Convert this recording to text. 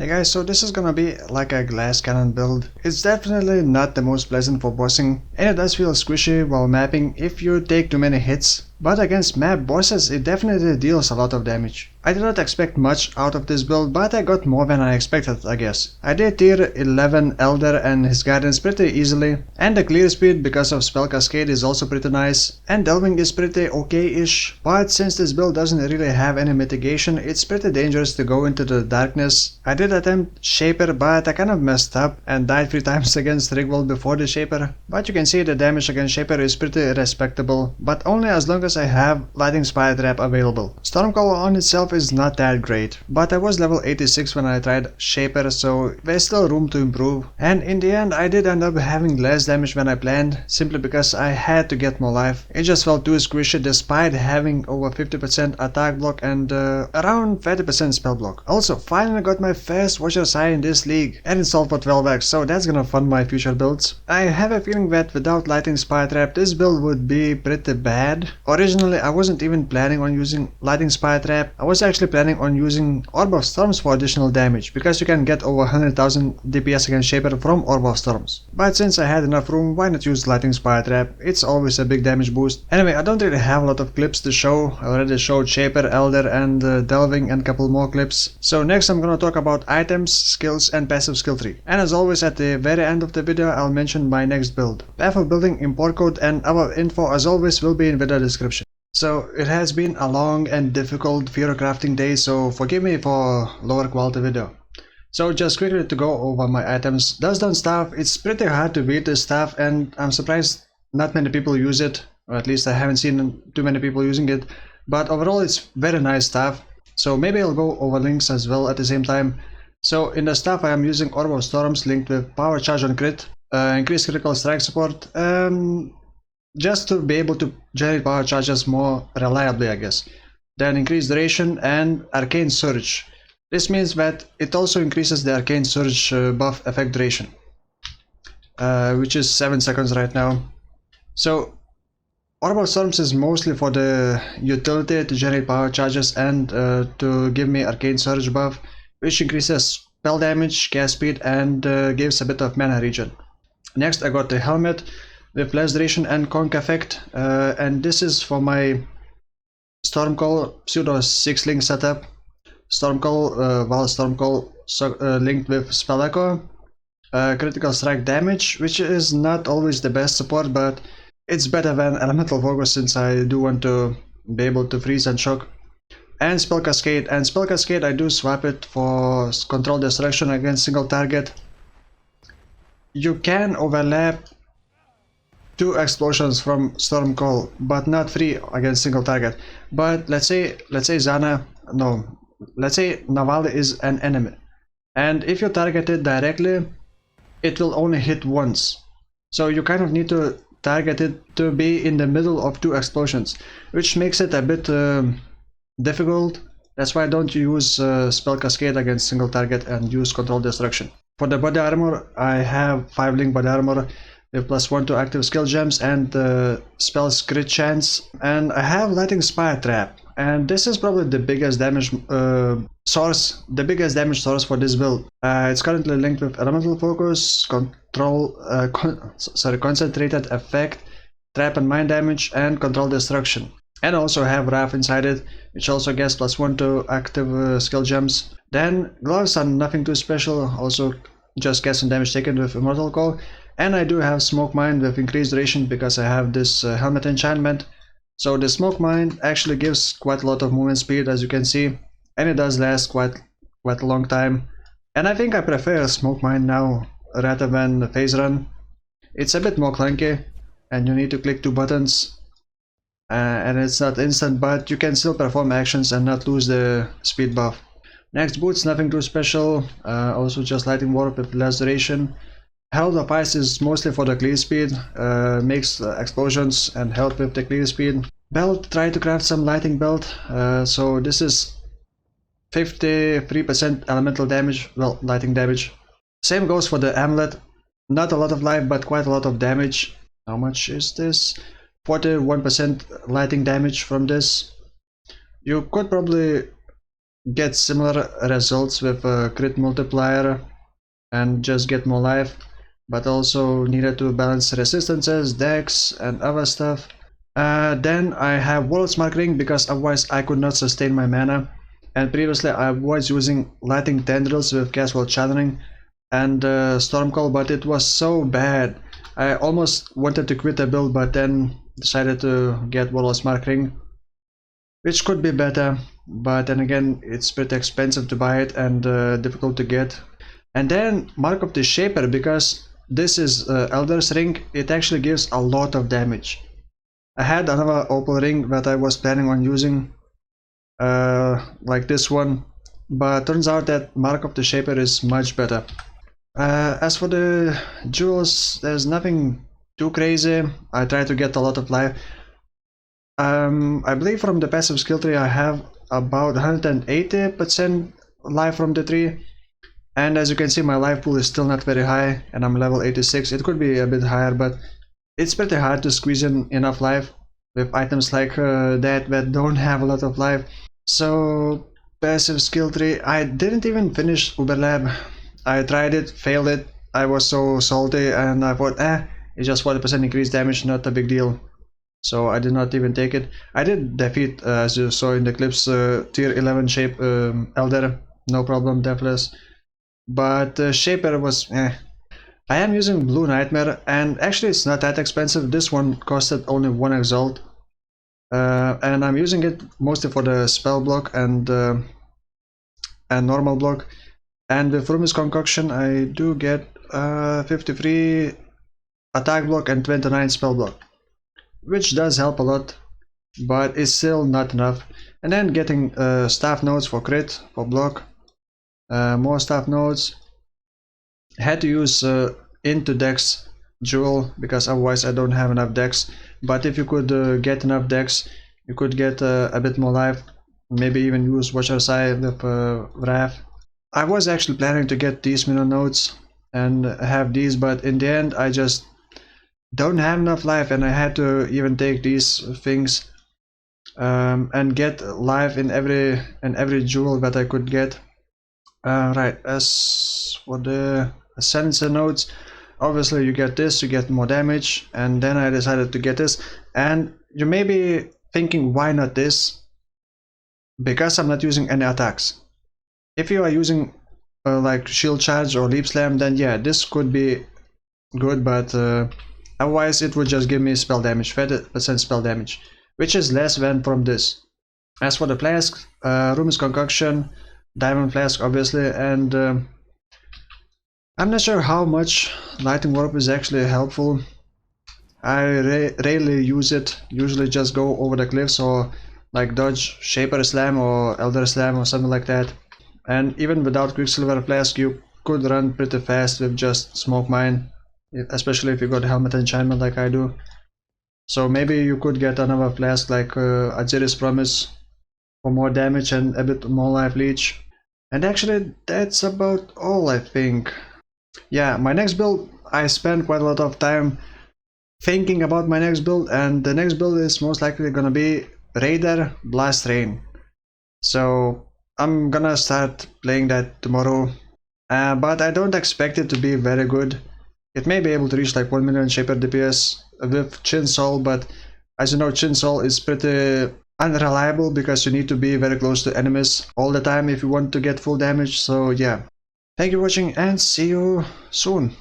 Hey guys, so this is gonna be like a glass cannon build. It's definitely not the most pleasant for bossing, and it does feel squishy while mapping if you take too many hits, but against map bosses it definitely deals a lot of damage. I did not expect much out of this build, but I got more than I expected, I guess. I did tier 11 Elder and his guidance pretty easily, and the clear speed because of spell cascade is also pretty nice, and delving is pretty okay-ish, but since this build doesn't really have any mitigation, it's pretty dangerous to go into the darkness. I did attempt Shaper, but I kind of messed up and died 3 times against Rigwald before the Shaper, but you can see the damage against Shaper is pretty respectable, but only as long as I have Lightning Spire Trap available. Stormcall on itself is not that great, but I was level 86 when I tried Shaper, so there's still room to improve, and in the end I did end up having less damage than I planned, simply because I had to get more life. It just felt too squishy despite having over 50% attack block and around 30% spell block. Also, finally got my first Watcher's Eye in this league and installed for 12x, so that's gonna fund my future builds. I have a feeling that without Lightning Spire Trap this build would be pretty bad. Originally I wasn't even planning on using Lightning Spire Trap, I was actually planning on using Orb of Storms for additional damage, because you can get over 100,000 DPS against Shaper from Orb of Storms. But since I had enough room, why not use Lightning Spire Trap? It's always a big damage boost. Anyway, I don't really have a lot of clips to show. I already showed Shaper, Elder and Delving and a couple more clips. So next I'm gonna talk about items, skills and passive skill tree. And as always at the very end of the video I'll mention my next build. Path of building, import code and other info as always will be in video description. So it has been a long and difficult Fear crafting day, so forgive me for lower quality video. So just quickly to go over my items. Dustdown staff, it's pretty hard to beat this staff and I'm surprised not many people use it, or at least I haven't seen too many people using it, but overall it's very nice staff. So maybe I'll go over links as well at the same time. So in the staff I am using Orb of Storms linked with power charge on crit, increased critical strike support, just to be able to generate power charges more reliably, I guess. Then increased duration and arcane surge. This means that it also increases the arcane surge buff effect duration, which is 7 seconds right now. So Orb of Storms is mostly for the utility to generate power charges and to give me arcane surge buff, which increases spell damage, cast speed and gives a bit of mana regen. Next I got the helmet with less duration and conk effect, and this is for my Stormcall pseudo 6-link setup. Stormcall, while Stormcall linked with spell echo, critical strike damage, which is not always the best support, but it's better than elemental focus since I do want to be able to freeze and shock. And spell cascade, I do swap it for control destruction against single target. You can overlap 2 explosions from Stormcall, but not 3 against single target. But let's say Navali is an enemy, and if you target it directly, it will only hit once. So you kind of need to target it to be in the middle of 2 explosions, which makes it a bit difficult. That's why I don't use spell cascade against single target and use control destruction. For the body armor, I have 5-link body armor with +1 to active skill gems and spells crit chance, and I have Lightning Spire Trap, and this is probably the biggest damage source for this build. It's currently linked with elemental focus, concentrated effect, trap and mind damage and control destruction, and also have Wrath inside it, which also gets +1 to active skill gems. Then gloves are nothing too special, also just get some damage taken with Immortal Call. And I do have Smoke Mine with increased duration because I have this helmet enchantment. So the Smoke Mine actually gives quite a lot of movement speed, as you can see, and it does last quite a long time. And I think I prefer Smoke Mine now rather than Phase Run. It's a bit more clunky and you need to click 2 buttons, and it's not instant, but you can still perform actions and not lose the speed buff. Next, boots, nothing too special, also just Lightning Warp with less duration. Herald of Ice is mostly for the clear speed, makes explosions and help with the clear speed. Belt, try to craft some lightning belt, so this is 53% elemental damage, well, lightning damage. Same goes for the amulet, not a lot of life but quite a lot of damage. How much is this? 41% lightning damage from this. You could probably get similar results with a crit multiplier and just get more life, but also needed to balance resistances, dex, and other stuff. Then I have World's Mark Ring because otherwise I could not sustain my mana. And previously I was using Lightning Tendrils with Casual Channeling and Stormcall, but it was so bad. I almost wanted to quit the build, but then decided to get World's Mark Ring, which could be better, but then again it's pretty expensive to buy it and difficult to get. And then Mark of the Shaper, because this is Elder's Ring, it actually gives a lot of damage. I had another Opal Ring that I was planning on using, like this one, but turns out that Mark of the Shaper is much better. As for the jewels, there's nothing too crazy. I try to get a lot of life. I believe from the passive skill tree I have about 180% life from the tree. And as you can see, my life pool is still not very high, and I'm level 86. It could be a bit higher, but it's pretty hard to squeeze in enough life with items like that don't have a lot of life. So, passive skill tree, I didn't even finish Uberlab. I tried it, failed it, I was so salty, and I thought, it's just 40% increased damage, not a big deal. So I did not even take it. I did defeat, as you saw in the clips, tier 11 shape Elder, no problem, deathless. But Shaper was I am using Blue Nightmare, and actually it's not that expensive. This one costed only 1 exalt, and I'm using it mostly for the spell block and normal block. And with Rumi's Concoction I do get 53 attack block and 29 spell block, which does help a lot, but it's still not enough. And then getting staff nodes for crit, for block. More staff nodes. Had to use into dex jewel because otherwise I don't have enough dex. But if you could get enough dex, you could get a bit more life. Maybe even use Watcher's Eye with Wrath. I was actually planning to get these mineral nodes and have these, but in the end I just don't have enough life, and I had to even take these things and get life in every jewel that I could get. Right, as for the Ascendancy nodes, obviously you get this, you get more damage, and then I decided to get this. And you may be thinking, why not this? Because I'm not using any attacks. If you are using like Shield Charge or Leap Slam, then yeah, this could be good, but otherwise it would just give me spell damage, 30% spell damage, which is less than from this. As for the flask, Rumi's Concoction, Diamond Flask obviously, and I'm not sure how much Lightning Warp is actually helpful. I rarely use it, usually just go over the cliffs or like dodge Shaper Slam or Elder Slam or something like that. And even without Quicksilver Flask you could run pretty fast with just Smoke Mine, especially if you got Helmet Enchantment like I do. So maybe you could get another flask like Aziri's Promise for more damage and a bit more life leech. And actually that's about all, I think. Yeah, my next build, I spent quite a lot of time thinking about my next build, and the next build is most likely gonna be Raider Blast Rain. So I'm gonna start playing that tomorrow, but I don't expect it to be very good. It may be able to reach like 1 million Shaper DPS with Chin Sol, but as you know, Chin Sol is pretty unreliable because you need to be very close to enemies all the time if you want to get full damage. So yeah, thank you for watching and see you soon.